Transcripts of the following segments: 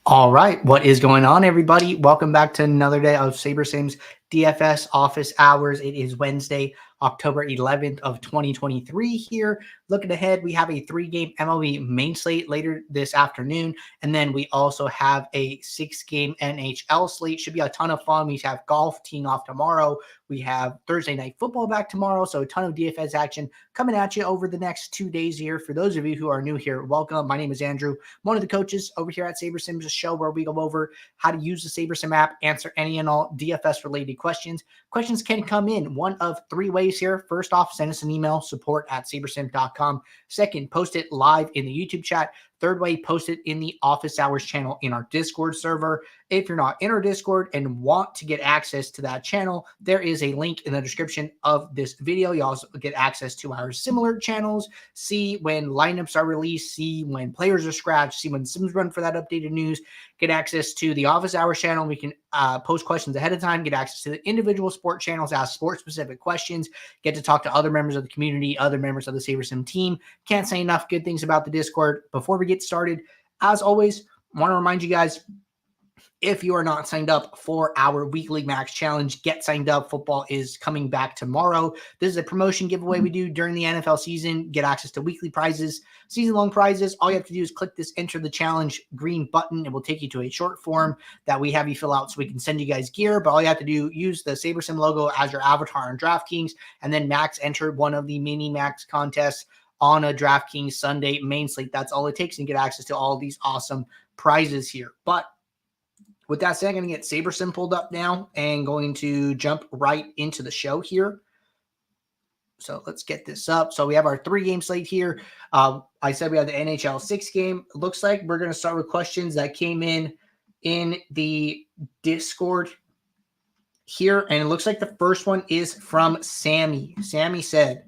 All right, what is going on, everybody? Welcome back to another day of SaberSim's DFS office hours. It is Wednesday, October 11th of 2023 here. Looking ahead, we have a 3-game MLB main slate later this afternoon, and then we also have a 6-game NHL slate. Should be a ton of fun. We have golf teeing off tomorrow. We have Thursday night football back tomorrow, so a ton of DFS action coming at you over the next 2 days here. For those of you who are new here, welcome. My name is Andrew. I'm one of the coaches over here at SaberSim's, a show where we go over how to use the SaberSim app, answer any and all DFS-related questions. Questions can come in one of 3 ways here. First off, send us an email, support@sabersim.com. Second, post it live in the YouTube chat. Third way, post it in the office hours channel in our Discord server. If you're not in our Discord and want to get access to that channel, there is a link in the description of this video. You also get access to our similar channels, see when lineups are released, see when players are scratched, see when Sims run for that updated news, get access to the office hours channel. We can post questions ahead of time, get access to the individual sport channels, ask sport-specific questions, get to talk to other members of the community, other members of the SaberSim team. Can't say enough good things about the Discord. Before we get started, as always, want to remind you guys, if you are not signed up for our weekly max challenge, get signed up. Football is coming back tomorrow. This is a promotion giveaway we do during the NFL season. Get access to weekly prizes, season-long prizes. All you have to do is click this enter the challenge green button. It will take you to a short form that we have you fill out so we can send you guys gear. But all you have to do, use the SaberSim logo as your avatar on DraftKings, and then max enter one of the mini max contests on a DraftKings Sunday main slate. That's all it takes, and get access to all of these awesome prizes here. But with that said, I'm going to get SaberSim pulled up now and going to jump right into the show here. So let's get this up. So we have our 3-game slate here. I said we have the NHL 6-game. It looks like we're going to start with questions that came in the Discord here. And it looks like the first one is from Sammy. Sammy said,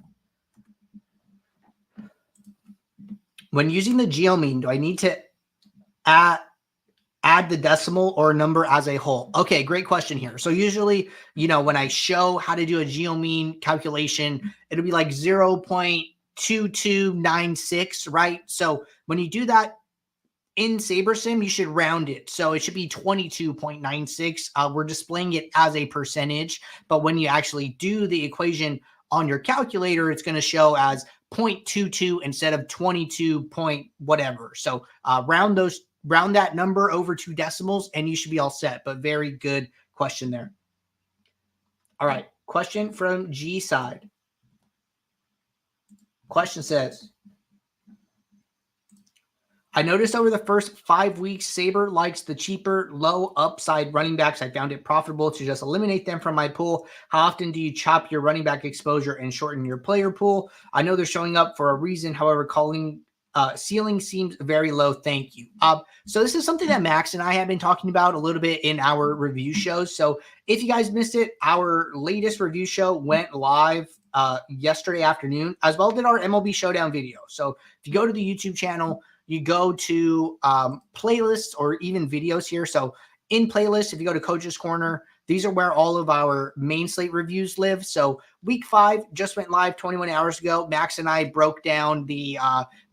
when using the Geo Mean, do I need to add the decimal or number as a whole? Okay, great question here. So usually, when I show how to do a Geo Mean calculation, it'll be like 0.2296, right? So when you do that in SaberSim, you should round it. So it should be 22.96. We're displaying it as a percentage, but when you actually do the equation on your calculator, it's going to show as 0.22 instead of 22 point whatever. So round that number over 2 decimals and you should be all set. But very good question there. All right. Question from G side. Question says, I noticed over the first 5 weeks, Saber likes the cheaper, low upside running backs. I found it profitable to just eliminate them from my pool. How often do you chop your running back exposure and shorten your player pool? I know they're showing up for a reason. However, ceiling seems very low. Thank you. So this is something that Max and I have been talking about a little bit in our review shows. So if you guys missed it, our latest review show went live yesterday afternoon, as well as did our MLB Showdown video. So if you go to the YouTube channel, you go to playlists or even videos here. So in playlists, if you go to Coach's Corner, these are where all of our main slate reviews live. So week 5 just went live 21 hours ago. Max and I broke down the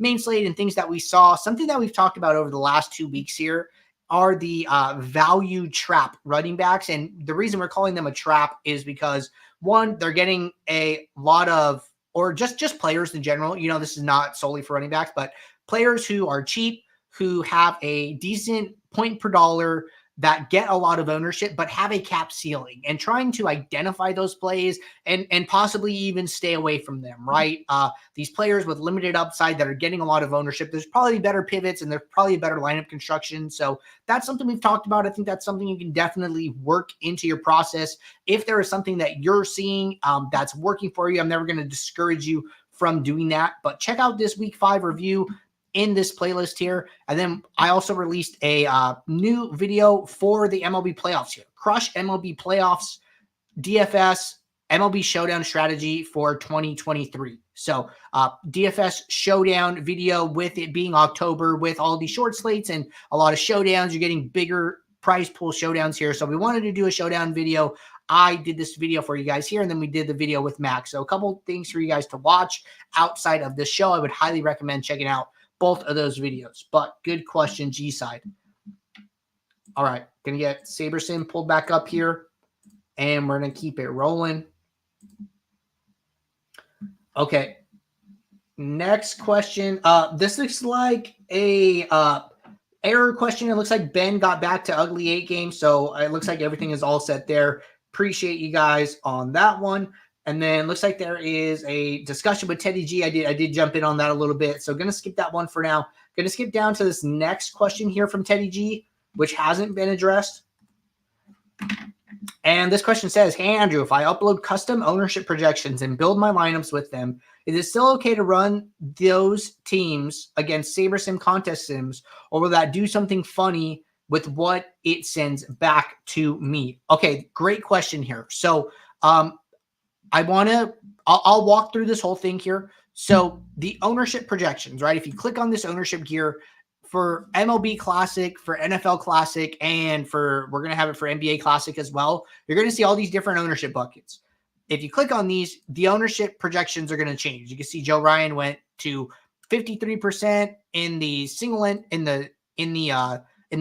main slate and things that we saw. Something that we've talked about over the last 2 weeks here are the value trap running backs. And the reason we're calling them a trap is because, one, they're getting a lot of, or just players in general. This is not solely for running backs, but players who are cheap, who have a decent point per dollar, that get a lot of ownership, but have a cap ceiling, and trying to identify those plays and possibly even stay away from them, right? These players with limited upside that are getting a lot of ownership, there's probably better pivots and there's probably better lineup construction. So that's something we've talked about. I think that's something you can definitely work into your process. If there is something that you're seeing that's working for you, I'm never going to discourage you from doing that, but check out this week 5 review in this playlist here. And then I also released a new video for the MLB playoffs here. Crush MLB playoffs, DFS, MLB Showdown strategy for 2023. So DFS Showdown video, with it being October, with all these short slates and a lot of showdowns, you're getting bigger prize pool showdowns here. So we wanted to do a showdown video. I did this video for you guys here, and then we did the video with Max. So a couple things for you guys to watch outside of this show. I would highly recommend checking out both of those videos. But good question, G side. All right, going to get SaberSim pulled back up here, and we're going to keep it rolling. Okay. Next question. This looks like a error question. It looks like Ben got back to Ugly 8 game, so it looks like everything is all set there. Appreciate you guys on that one. And then looks like there is a discussion with Teddy G. I did jump in on that a little bit, so going to skip that one for now. Going to skip down to this next question here from Teddy G, which hasn't been addressed. And this question says, hey, Andrew, if I upload custom ownership projections and build my lineups with them, is it still okay to run those teams against SaberSim contest sims, or will that do something funny with what it sends back to me? Okay, great question here. So I'll walk through this whole thing here. So the ownership projections, right? If you click on this ownership gear, for MLB Classic, for NFL Classic, and we're going to have it for NBA Classic as well, you're going to see all these different ownership buckets. If you click on these, the ownership projections are going to change. You can see Joe Ryan went to 53% in the single in the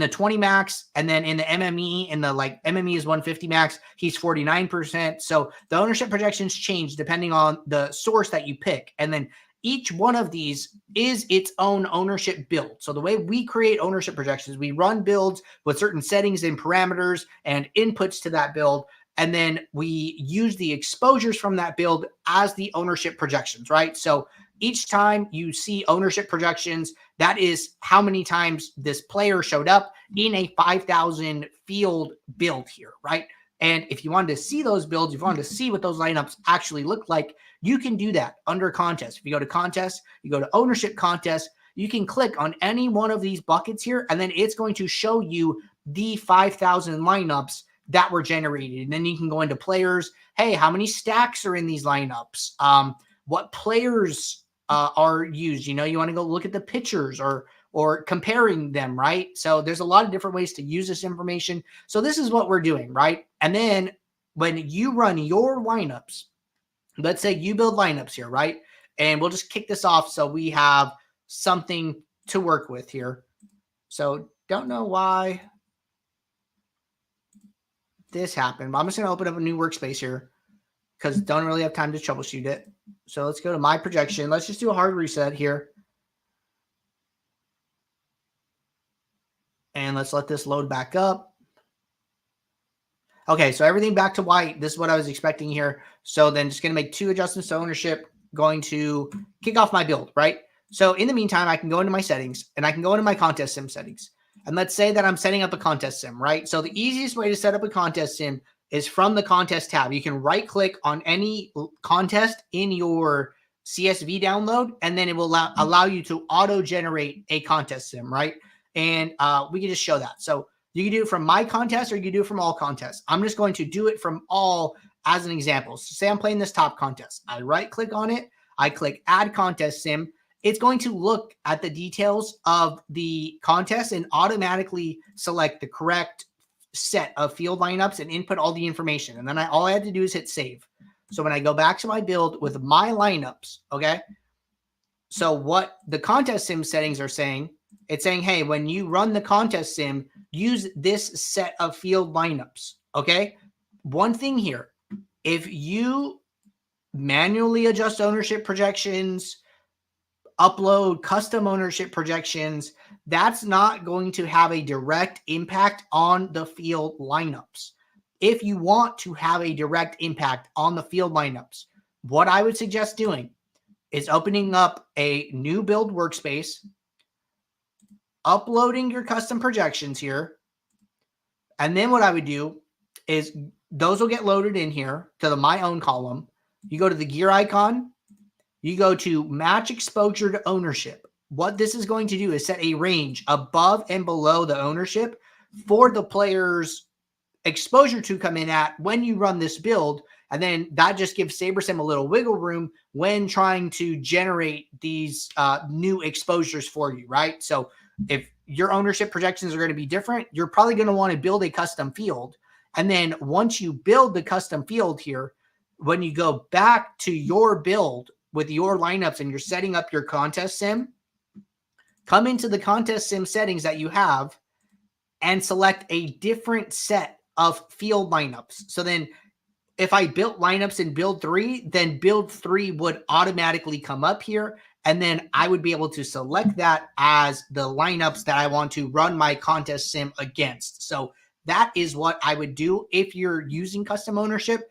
20 max, and then in the MME, MME is 150 max, he's 49%. So the ownership projections change depending on the source that you pick. And then each one of these is its own ownership build. So the way we create ownership projections, we run builds with certain settings and parameters and inputs to that build. And then we use the exposures from that build as the ownership projections, right? So each time you see ownership projections, that is how many times this player showed up in a 5,000 field build here, right? And if you wanted to see those builds, if you wanted to see what those lineups actually look like, you can do that under contest. If you go to contest, you go to ownership contest, you can click on any one of these buckets here, and then it's going to show you the 5,000 lineups that were generated. And then you can go into players. Hey, how many stacks are in these lineups? What players are used? You want to go look at the pitchers or comparing them, right? So there's a lot of different ways to use this information. So this is what we're doing, right? And then when you run your lineups, let's say you build lineups here, right? And we'll just kick this off so we have something to work with here. So don't know why this happened, but I'm just going to open up a new workspace here because don't really have time to troubleshoot it. So let's go to my projection. Let's just do a hard reset here. And let's let this load back up. Okay, so everything back to white. This is what I was expecting here. So then just going to make 2 adjustments to ownership, going to kick off my build, right? So in the meantime, I can go into my settings and I can go into my contest sim settings. And let's say that I'm setting up a contest sim, right? So the easiest way to set up a contest sim is from the contest tab. You can right click on any contest in your CSV download, and then it will allow you to auto generate a contest sim, right? And we can just show that. So you can do it from my contest or you can do it from all contests. I'm just going to do it from all as an example. So say I'm playing this top contest. I right click on it. I click add contest sim. It's going to look at the details of the contest and automatically select the correct set of field lineups and input all the information. And then all I had to do is hit save. So when I go back to my build with my lineups, okay? So what the contest sim settings are saying, it's saying, hey, when you run the contest sim, use this set of field lineups, okay? One thing here, if you manually adjust ownership projections, upload custom ownership projections, that's not going to have a direct impact on the field lineups. If you want to have a direct impact on the field lineups, what I would suggest doing is opening up a new build workspace, uploading your custom projections here. And then what I would do is those will get loaded in here to the my own column. You go to the gear icon, you go to match exposure to ownership. What this is going to do is set a range above and below the ownership for the player's exposure to come in at when you run this build. And then that just gives SaberSim a little wiggle room when trying to generate these new exposures for you, right? So if your ownership projections are going to be different, you're probably going to want to build a custom field. And then once you build the custom field here, when you go back to your build with your lineups and you're setting up your contest sim, come into the contest sim settings that you have and select a different set of field lineups. So then if I built lineups in build 3, then build 3 would automatically come up here. And then I would be able to select that as the lineups that I want to run my contest sim against. So that is what I would do if you're using custom ownership.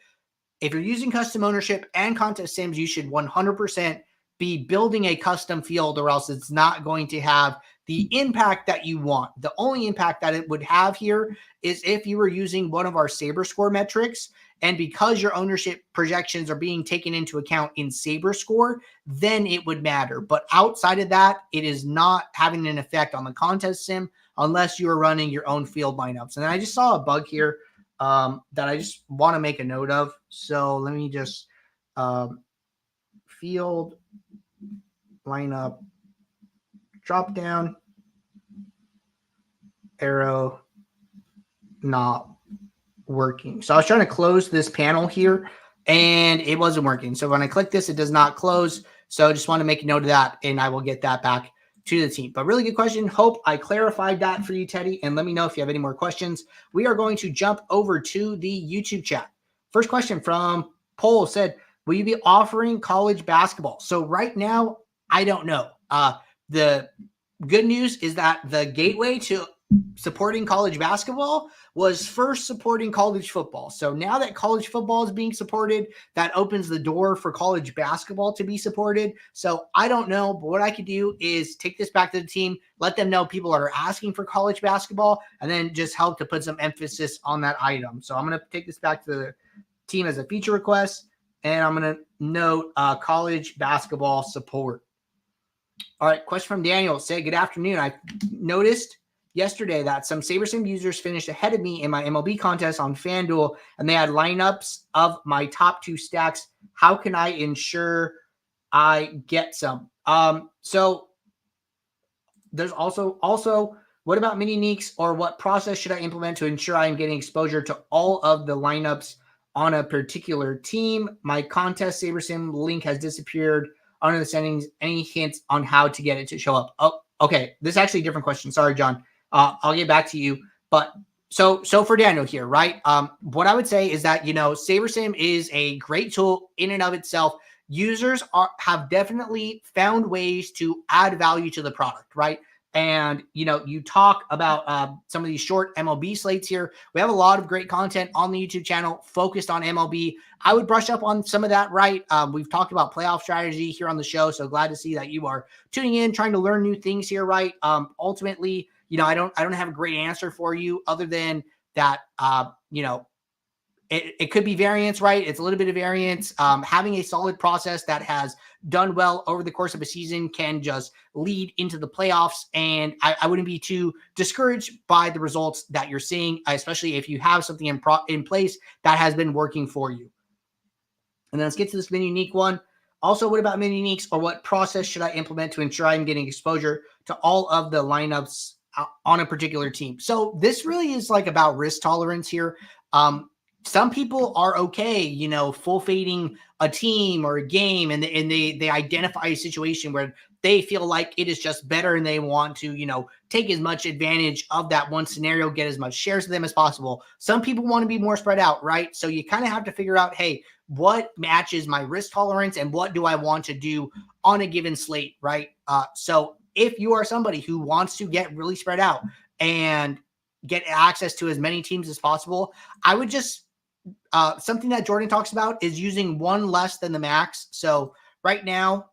If you're using custom ownership and contest sims, you should 100% be building a custom field, or else it's not going to have the impact that you want. The only impact that it would have here is if you were using one of our Saber score metrics, and because your ownership projections are being taken into account in Saber score, then it would matter. But outside of that, it is not having an effect on the contest sim unless you are running your own field lineups. And I just saw a bug here that I just want to make a note of. So let me just field lineup drop down arrow not working. So I was trying to close this panel here and it wasn't working. So when I click this, it does not close. So I just want to make a note of that and I will get that back to the team. But really good question. Hope I clarified that for you, Teddy. And let me know if you have any more questions. We are going to jump over to the YouTube chat. First question from Paul said, will you be offering college basketball? So right now, I don't know. The good news is that the gateway to supporting college basketball was first supporting college football. So now that college football is being supported, that opens the door for college basketball to be supported. So I don't know, but what I could do is take this back to the team, let them know people are asking for college basketball, and then just help to put some emphasis on that item. So I'm going to take this back to the team as a feature request, and I'm going to note college basketball support. All right, question from Daniel. Say, good afternoon. I noticed yesterday that some SaberSim users finished ahead of me in my MLB contest on FanDuel, and they had lineups of my top 2 stacks. How can I ensure I get some? So there's also what about mini uniques, or what process should I implement to ensure I'm getting exposure to all of the lineups on a particular team? My contest SaberSim link has disappeared under the settings. Any hints on how to get it to show up? Oh, okay. This is actually a different question. Sorry, John. I'll get back to you. But so for Daniel here, right? What I would say is that, SaberSim is a great tool in and of itself. Users have definitely found ways to add value to the product, right? And, you talk about some of these short MLB slates here. We have a lot of great content on the YouTube channel focused on MLB. I would brush up on some of that, right? We've talked about playoff strategy here on the show. So glad to see that you are tuning in, trying to learn new things here, right? Ultimately, I don't have a great answer for you other than that, it could be variance, right? It's a little bit of variance. Having a solid process that has done well over the course of a season can just lead into the playoffs. And I wouldn't be too discouraged by the results that you're seeing, especially if you have something in place that has been working for you. And then let's get to this mini unique one. Also, what about mini uniques, or what process should I implement to ensure I'm getting exposure to all of the lineups on a particular team? So this really is like about risk tolerance here. Some people are okay, full fading a team or a game, and they identify a situation where they feel like it is just better and they want to, take as much advantage of that one scenario, get as much shares of them as possible. Some people want to be more spread out, right? So you kind of have to figure out, hey, what matches my risk tolerance and what do I want to do on a given slate, right? So if you are somebody who wants to get really spread out and get access to as many teams as possible, I would just something that Jordan talks about is using one less than the max. So right now,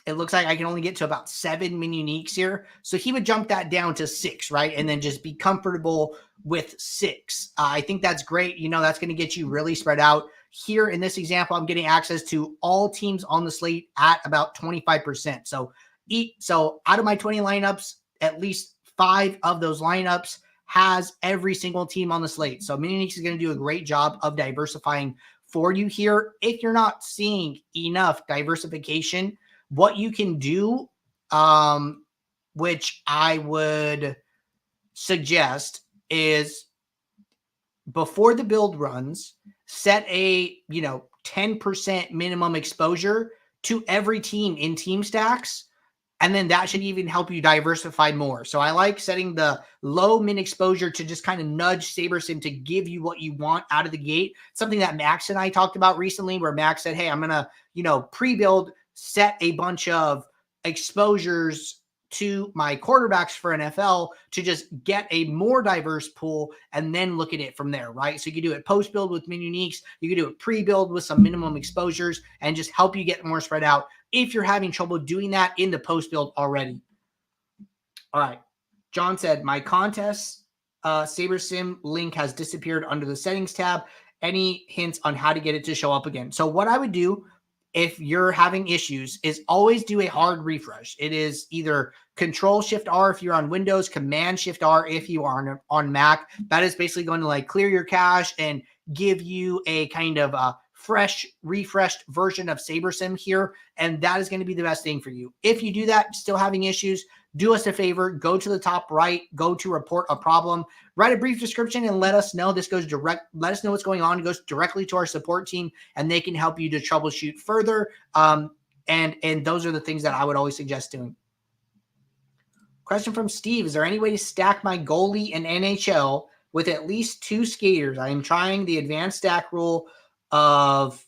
it looks like I can only get to about 7 mini uniques here. So he would jump that down to 6, right? And then just be comfortable with 6. I think that's great. That's going to get you really spread out. Here in this example, I'm getting access to all teams on the slate at about 25%. So out of my 20 lineups, at least 5 of those lineups has every single team on the slate. So mini uniques is going to do a great job of diversifying for you here. If you're not seeing enough diversification, what you can do, which I would suggest, is before the build runs, set a 10% minimum exposure to every team in team stacks And then that should even help you diversify more. So I like setting the low min exposure to just kind of nudge SaberSim to give you what you want out of the gate. Something that Max and I talked about recently, where Max said, hey, I'm going to, pre-build, set a bunch of exposures to my quarterbacks for NFL to just get a more diverse pool and then look at it from there, right? So you can do it post-build with min uniques. You can do it pre-build with some minimum exposures and just help you get more spread out if you're having trouble doing that in the post-build already. All right. John said, my contest SaberSim link has disappeared under the settings tab. Any hints on how to get it to show up again? So what I would do if you're having issues is always do a hard refresh. It is either Control-Shift-R if you're on Windows, Command-Shift-R if you are on Mac. That is basically going to like clear your cache and give you a kind of fresh, refreshed version of SaberSim here. And that is going to be the best thing for you. If you do that, still having issues, do us a favor, go to the top right, go to report a problem, write a brief description and let us know. This goes direct, let us know what's going on. It goes directly to our support team and they can help you to troubleshoot further. And those are the things that I would always suggest doing. Question from Steve, is there any way to stack my goalie in NHL with at least 2 skaters? I am trying the advanced stack rule of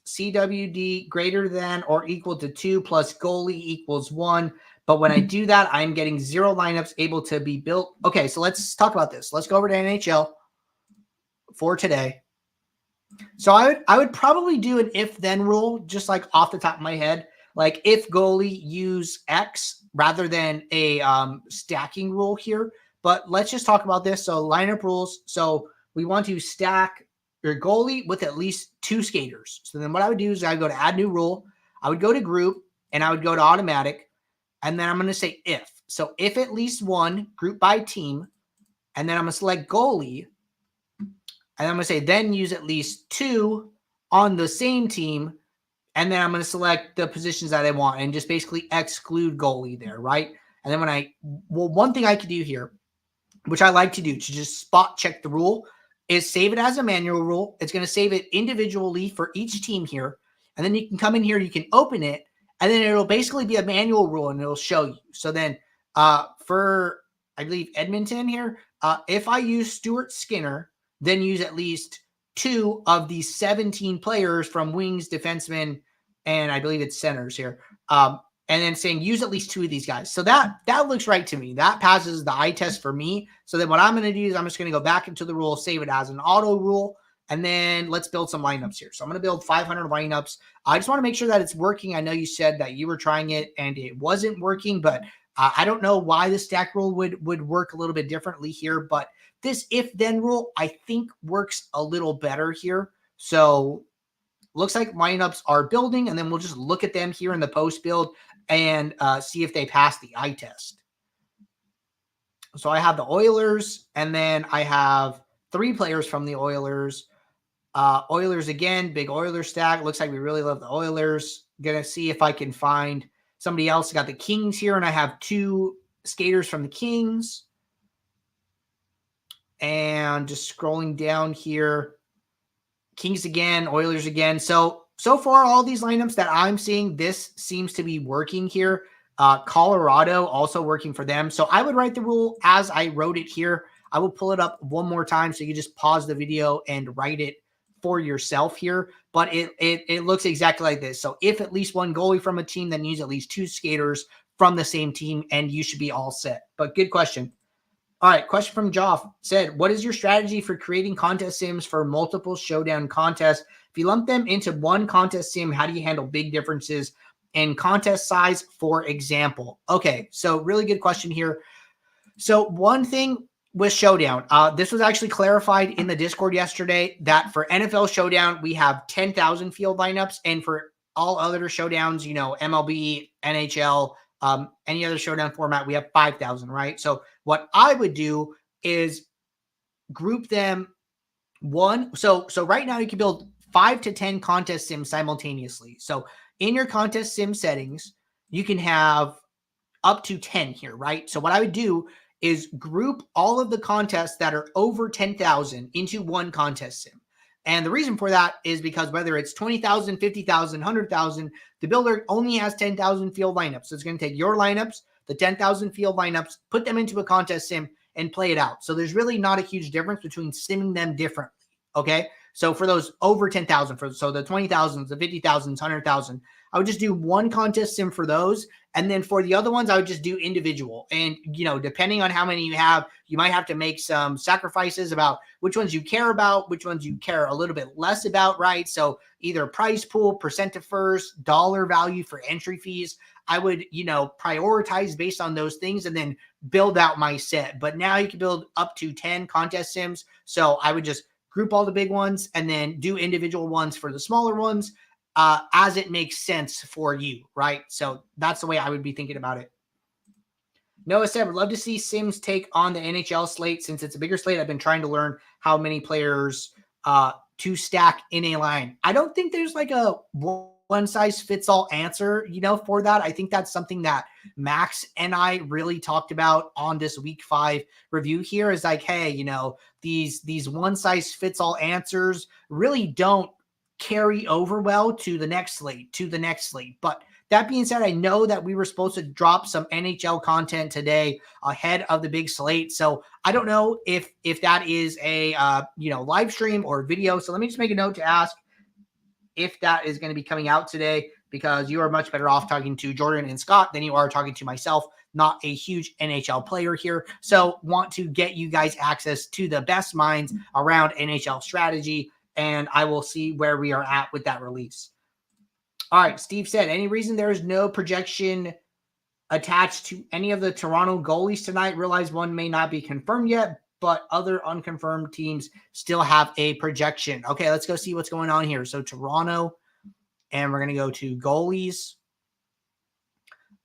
CWD greater than or equal to 2 plus goalie equals 1. But when I do that, I'm getting 0 lineups able to be built. Okay, so let's talk about this. Let's go over to NHL for today. So I would probably do an if-then rule, just like off the top of my head. Like if goalie use X rather than a stacking rule here. But let's just talk about this. So lineup rules. So we want to stack your goalie with at least 2 skaters. So then what I would do is I would go to add new rule. I would go to group and I would go to automatic. And then I'm going to say if. So if at least 1, group by team. And then I'm going to select goalie. And I'm going to say then use at least 2 on the same team. And then I'm going to select the positions that I want and just basically exclude goalie there, right? And then one thing I could do here, which I like to do to just spot check the rule, is save it as a manual rule. It's going to save it individually for each team here. And then you can come in here, you can open it, and then it'll basically be a manual rule and it'll show you. So then for, I believe, Edmonton here, if I use Stuart Skinner, then use at least 2 of the 17 players from wings, defensemen, and I believe it's centers here. And then saying use at least 2 of these guys. So that looks right to me. That passes the eye test for me. So then what I'm going to do is I'm just going to go back into the rule, save it as an auto rule, and then let's build some lineups here. So I'm going to build 500 lineups. I just want to make sure that it's working. I know you said that you were trying it and it wasn't working, but I don't know why the stack rule would work a little bit differently here, but this if-then rule, I think works a little better here. So looks like lineups are building, and then we'll just look at them here in the post build and see if they pass the eye test. So I have the Oilers, and then I have 3 players from the Oilers. Oilers again, big Oilers stack. Looks like we really love the Oilers. Gonna see if I can find somebody else. Got the Kings here, and I have 2 skaters from the Kings. And just scrolling down here, Kings again, Oilers again. So far, all these lineups that I'm seeing, this seems to be working here. Colorado also working for them. So I would write the rule as I wrote it here. I will pull it up one more time so you just pause the video and write it for yourself here. But it looks exactly like this. So if at least 1 goalie from a team, then use at least 2 skaters from the same team, and you should be all set. But good question. All right, question from Joff said, what is your strategy for creating contest sims for multiple Showdown contests? If you lump them into one contest sim, how do you handle big differences in contest size, for example? Okay, so really good question here. So one thing with Showdown, this was actually clarified in the Discord yesterday that for NFL Showdown, we have 10,000 field lineups, and for all other Showdowns, MLB, NHL, any other Showdown format, we have 5,000, right? So what I would do is group them one. So right now you can build 5 to 10 contest sims simultaneously. So in your contest sim settings, you can have up to 10 here, right? So what I would do is group all of the contests that are over 10,000 into one contest sim. And the reason for that is because whether it's 20,000, 50,000, 100,000, the builder only has 10,000 field lineups. So it's going to take your lineups, the 10,000 field lineups, put them into a contest sim and play it out. So there's really not a huge difference between simming them differently. Okay. So for those over 10,000, so the 20,000s, the 50,000s, 100,000, I would just do one contest sim for those. And then for the other ones, I would just do individual. And, depending on how many you have, you might have to make some sacrifices about which ones you care about, which ones you care a little bit less about, right? So either price pool, percent to first, dollar value for entry fees. I would, prioritize based on those things and then build out my set. But now you can build up to 10 contest sims. So I would just group all the big ones and then do individual ones for the smaller ones as it makes sense for you, right? So that's the way I would be thinking about it. Noah said, would love to see Sims take on the NHL slate. Since it's a bigger slate, I've been trying to learn how many players to stack in a line. I don't think there's like a one-size-fits-all answer, for that. I think that's something that Max and I really talked about on this week 5 review here is like, hey, these one-size-fits-all answers really don't carry over well to the next slate. But that being said, I know that we were supposed to drop some NHL content today ahead of the big slate. So I don't know if that is a live stream or video. So let me just make a note to ask if that is going to be coming out today, because you are much better off talking to Jordan and Scott than you are talking to myself, not a huge NHL player here. So want to get you guys access to the best minds around NHL strategy, and I will see where we are at with that release. All right, Steve said, any reason there is no projection attached to any of the Toronto goalies tonight? Realize one may not be confirmed yet, but other unconfirmed teams still have a projection. Okay, let's go see what's going on here. So Toronto, and we're going to go to goalies.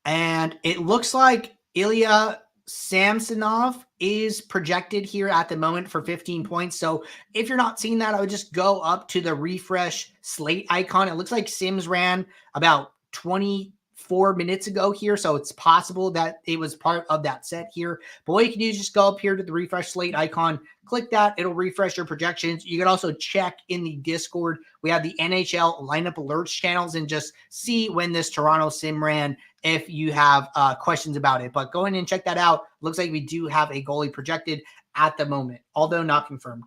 And it looks like Ilya Samsonov is projected here at the moment for 15 points. So if you're not seeing that, I would just go up to the refresh slate icon. It looks like Sims ran about 24 minutes ago here. So it's possible that it was part of that set here. But what you can do is just go up here to the refresh slate icon, click that. It'll refresh your projections. You can also check in the Discord. We have the NHL lineup alerts channels and just see when this Toronto sim ran if you have questions about it. But go in and check that out. Looks like we do have a goalie projected at the moment, although not confirmed.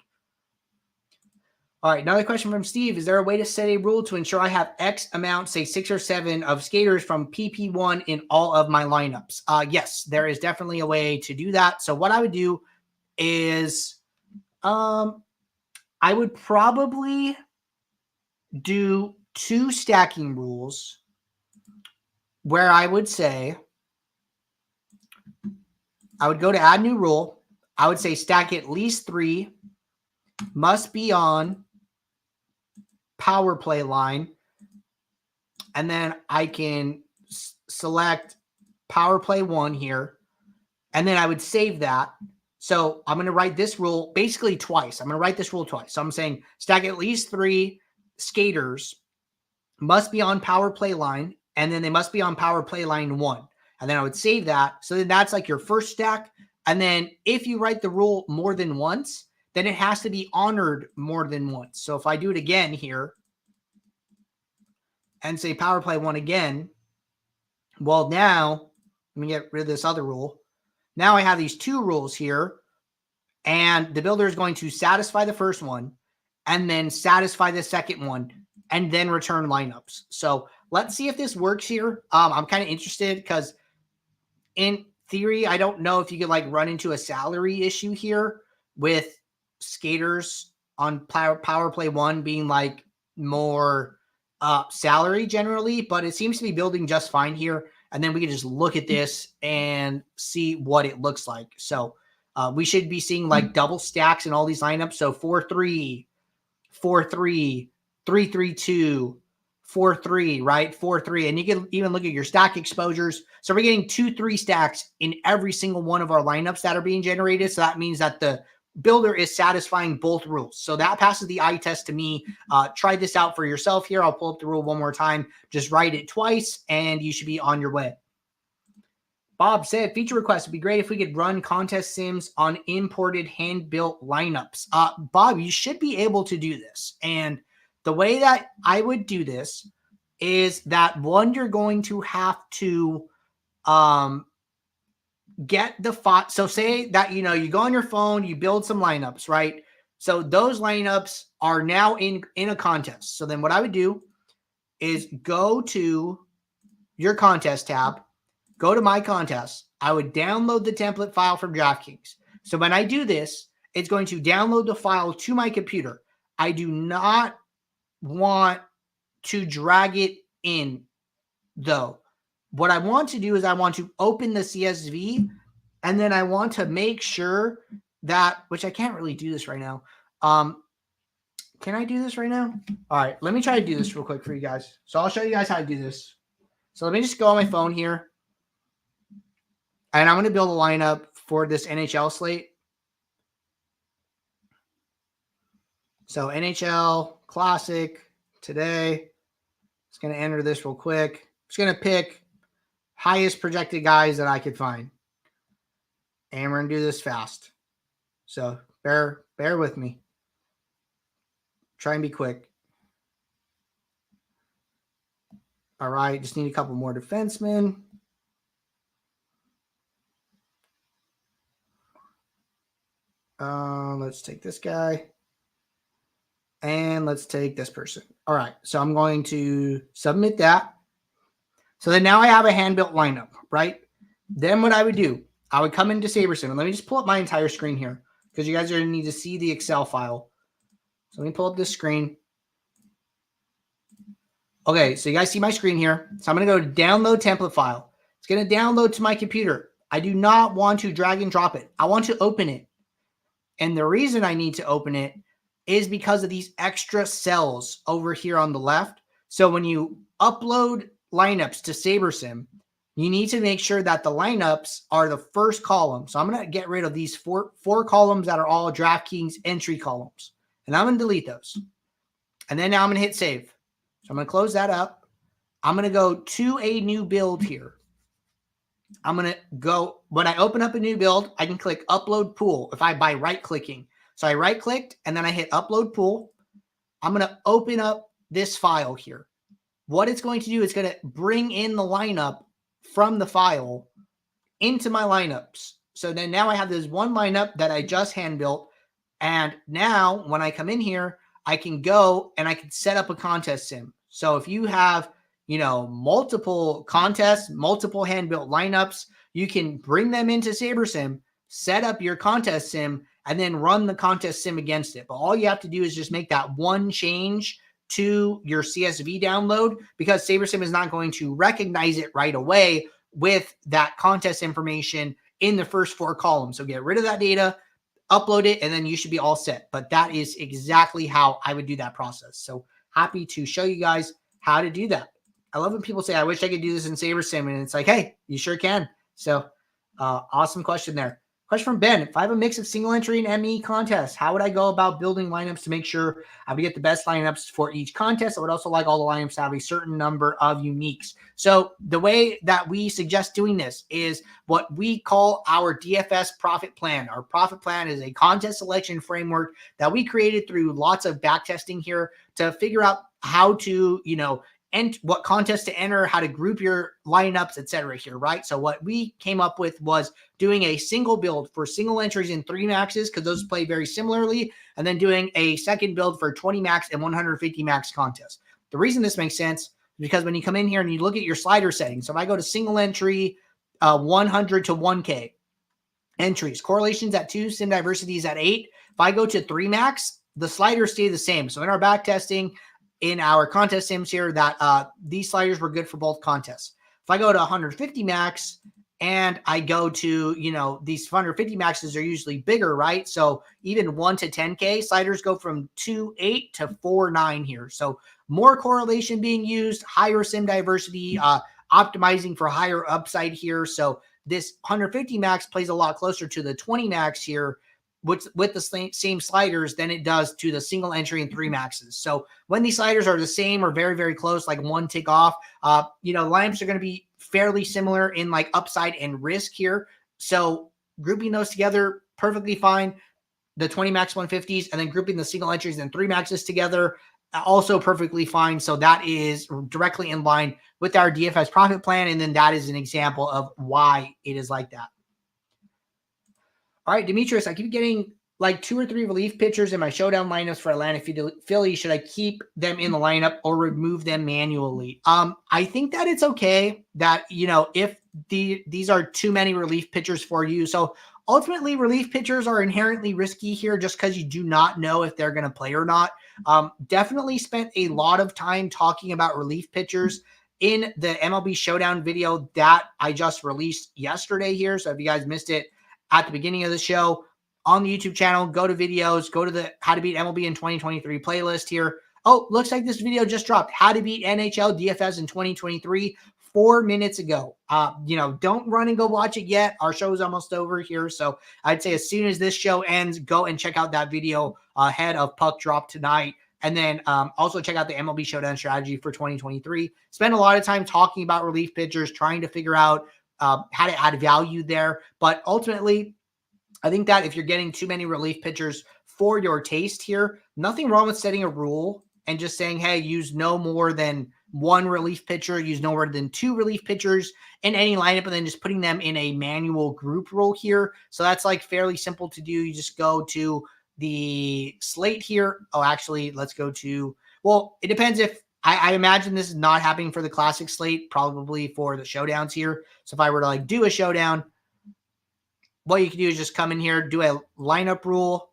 All right, another question from Steve. Is there a way to set a rule to ensure I have X amount, say 6 or 7 of skaters from PP1 in all of my lineups? Yes, there is definitely a way to do that. So what I would do is I would probably do 2 stacking rules where I would say I would go to add new rule. I would say stack at least 3, must be on power play line. And then I can select power play 1 here. And then I would save that. So I'm going to write this rule basically twice. I'm going to write this rule twice. So I'm saying stack at least 3 skaters, must be on power play line, and then they must be on power play line 1. And then I would save that. So then that's like your first stack. And then if you write the rule more than once, then it has to be honored more than once. So if I do it again here and say power play 1 again, well, now let me get rid of this other rule. Now I have these 2 rules here, and the builder is going to satisfy the first one and then satisfy the second one and then return lineups. So let's see if this works here. I'm kind of interested because in theory, I don't know if you could like run into a salary issue here with skaters on power play 1 being like more salary generally, but it seems to be building just fine here. And then we can just look at this and see what it looks like. So we should be seeing like double stacks in all these lineups. So 4-3, 4-3, 3-3-2, 4-3, right? 4-3. And you can even look at your stack exposures. So we're getting 2-3 stacks in every single one of our lineups that are being generated. So that means that the builder is satisfying both rules. So that passes the eye test to me. Try this out for yourself here. I'll pull up the rule one more time. Just write it twice and you should be on your way. Bob said, feature request would be great if we could run contest sims on imported hand-built lineups. Bob, you should be able to do this. And the way that I would do this is that, one, you're going to have to get the font. So say that, you go on your phone, you build some lineups, right? So those lineups are now in a contest. So then what I would do is go to your contest tab, go to my contest. I would download the template file from DraftKings. So when I do this, it's going to download the file to my computer. I do not want to drag it in, though. What I want to do is I want to open the CSV, and then I want to make sure that, which I can't really do this right now. Can I do this right now? All right, let me try to do this real quick for you guys. So I'll show you guys how to do this. So let me just go on my phone here. And I'm going to build a lineup for this NHL slate. So NHL Classic today. Just going to enter this real quick. Just going to pick highest projected guys that I could find. And we're going to do this fast. So bear with me. Try and be quick. All right, just need a couple more defensemen. Let's take this guy. And let's take this person. All right, so I'm going to submit that. So then now I have a hand-built lineup, right? Then what I would do, I would come into SaberSim. And let me just pull up my entire screen here because you guys are going to need to see the Excel file. So let me pull up this screen. Okay, so you guys see my screen here. So I'm going to go to download template file. It's going to download to my computer. I do not want to drag and drop it. I want to open it. And the reason I need to open it is because of these extra cells over here on the left. So when you upload lineups to SaberSim, you need to make sure that the lineups are the first column. So I'm going to get rid of these four columns that are all DraftKings entry columns. And I'm going to delete those. And then now I'm going to hit save. So I'm going to close that up. I'm going to go to a new build here. I'm going to go, when I open up a new build, I can click upload pool by right clicking. So I right clicked and then I hit upload pool. I'm going to open up this file here. What it's going to do is going to bring in the lineup from the file into my lineups. So then now I have this one lineup that I just hand built. And now when I come in here, I can go and I can set up a contest sim. So if you have, multiple contests, multiple hand-built lineups, you can bring them into SaberSim, set up your contest sim, and then run the contest sim against it. But all you have to do is just make that one change to your CSV download because SaberSim is not going to recognize it right away with that contest information in the first four columns. So get rid of that data, upload it, and then you should be all set. But that is exactly how I would do that process. So happy to show you guys how to do that. I love when people say, I wish I could do this in SaberSim. And it's like, hey, you sure can. So awesome question there. Question from Ben. If I have a mix of single entry and ME contests, how would I go about building lineups to make sure I would get the best lineups for each contest? I would also like all the lineups to have a certain number of uniques. So the way that we suggest doing this is what we call our DFS profit plan. Our profit plan is a contest selection framework that we created through lots of back testing here to figure out how to, and what contest to enter, how to group your lineups, etc. here, right? So what we came up with was doing a single build for single entries in 3 maxes because those play very similarly, and then doing a second build for 20 max and 150 max contests. The reason this makes sense is because when you come in here and you look at your slider settings, so if I go to single entry, 100 to 1K entries, correlations at 2, sim diversity is at 8. If I go to 3 max, the sliders stay the same. So in our back testing, in our contest sims here, that these sliders were good for both contests. If I go to 150 max and I go to, these 150 maxes are usually bigger, right? So even 1 to 10K sliders go from 2.8 to 4.9 here. So more correlation being used, higher sim diversity, optimizing for higher upside here. So this 150 max plays a lot closer to the 20 max here with the same sliders than it does to the single entry and 3 maxes. So when these sliders are the same or very, very close, like one tick off, lineups are going to be fairly similar in like upside and risk here. So grouping those together, perfectly fine. The 20 max 150s and then grouping the single entries and 3 maxes together, also perfectly fine. So that is directly in line with our DFS profit plan. And then that is an example of why it is like that. All right, Demetrius, I keep getting like 2 or 3 relief pitchers in my showdown lineups for Atlanta Philly. Should I keep them in the lineup or remove them manually? I think that it's okay that, you know, if these are too many relief pitchers for you. So ultimately, relief pitchers are inherently risky here just because you do not know if they're going to play or not. Definitely spent a lot of time talking about relief pitchers in the MLB Showdown video that I just released yesterday here. So if you guys missed it at the beginning of the show on the YouTube channel, go to videos, go to the How to Beat MLB in 2023 playlist here. Oh, looks like this video just dropped. How to Beat NHL DFS in 2023 4 minutes ago. You know, don't run and go watch it yet. Our show is almost over here. So I'd say as soon as this show ends, go and check out that video ahead of puck drop tonight. And then also check out the MLB Showdown strategy for 2023. Spend a lot of time talking about relief pitchers, trying to figure out how to add value there. But ultimately, I think that if you're getting too many relief pitchers for your taste here, nothing wrong with setting a rule and just saying, hey, use no more than 1 relief pitcher, use no more than 2 relief pitchers in any lineup, and then just putting them in a manual group rule here. So that's like fairly simple to do. You just go to the slate here. Oh, actually, let's go to, well, it depends if, I imagine this is not happening for the classic slate, probably for the showdowns here. So if I were to like do a showdown, what you can do is just come in here, do a lineup rule,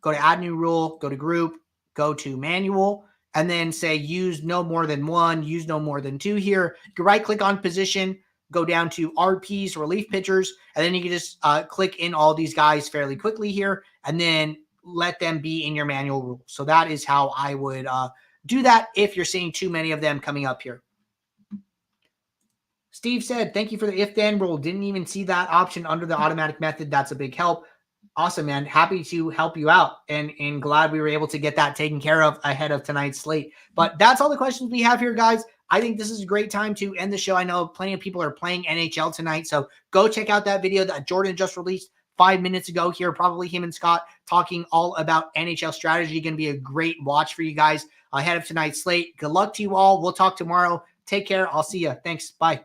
go to add new rule, go to group, go to manual, and then say use no more than 1, use no more than 2 here. You can right click on position, go down to RPs, relief pitchers, and then you can just click in all these guys fairly quickly here, and then let them be in your manual rule. So that is how I would do that if you're seeing too many of them coming up here. Steve said, thank you for the if-then rule. Didn't even see that option under the automatic method. That's a big help. Awesome, man. Happy to help you out and glad we were able to get that taken care of ahead of tonight's slate. But that's all the questions we have here, guys. I think this is a great time to end the show. I know plenty of people are playing NHL tonight, so go check out that video that Jordan just released 5 minutes ago here. Probably him and Scott talking all about NHL strategy. Going to be a great watch for you guys ahead of tonight's slate. Good luck to you all. We'll talk tomorrow. Take care. I'll see you. Thanks. Bye.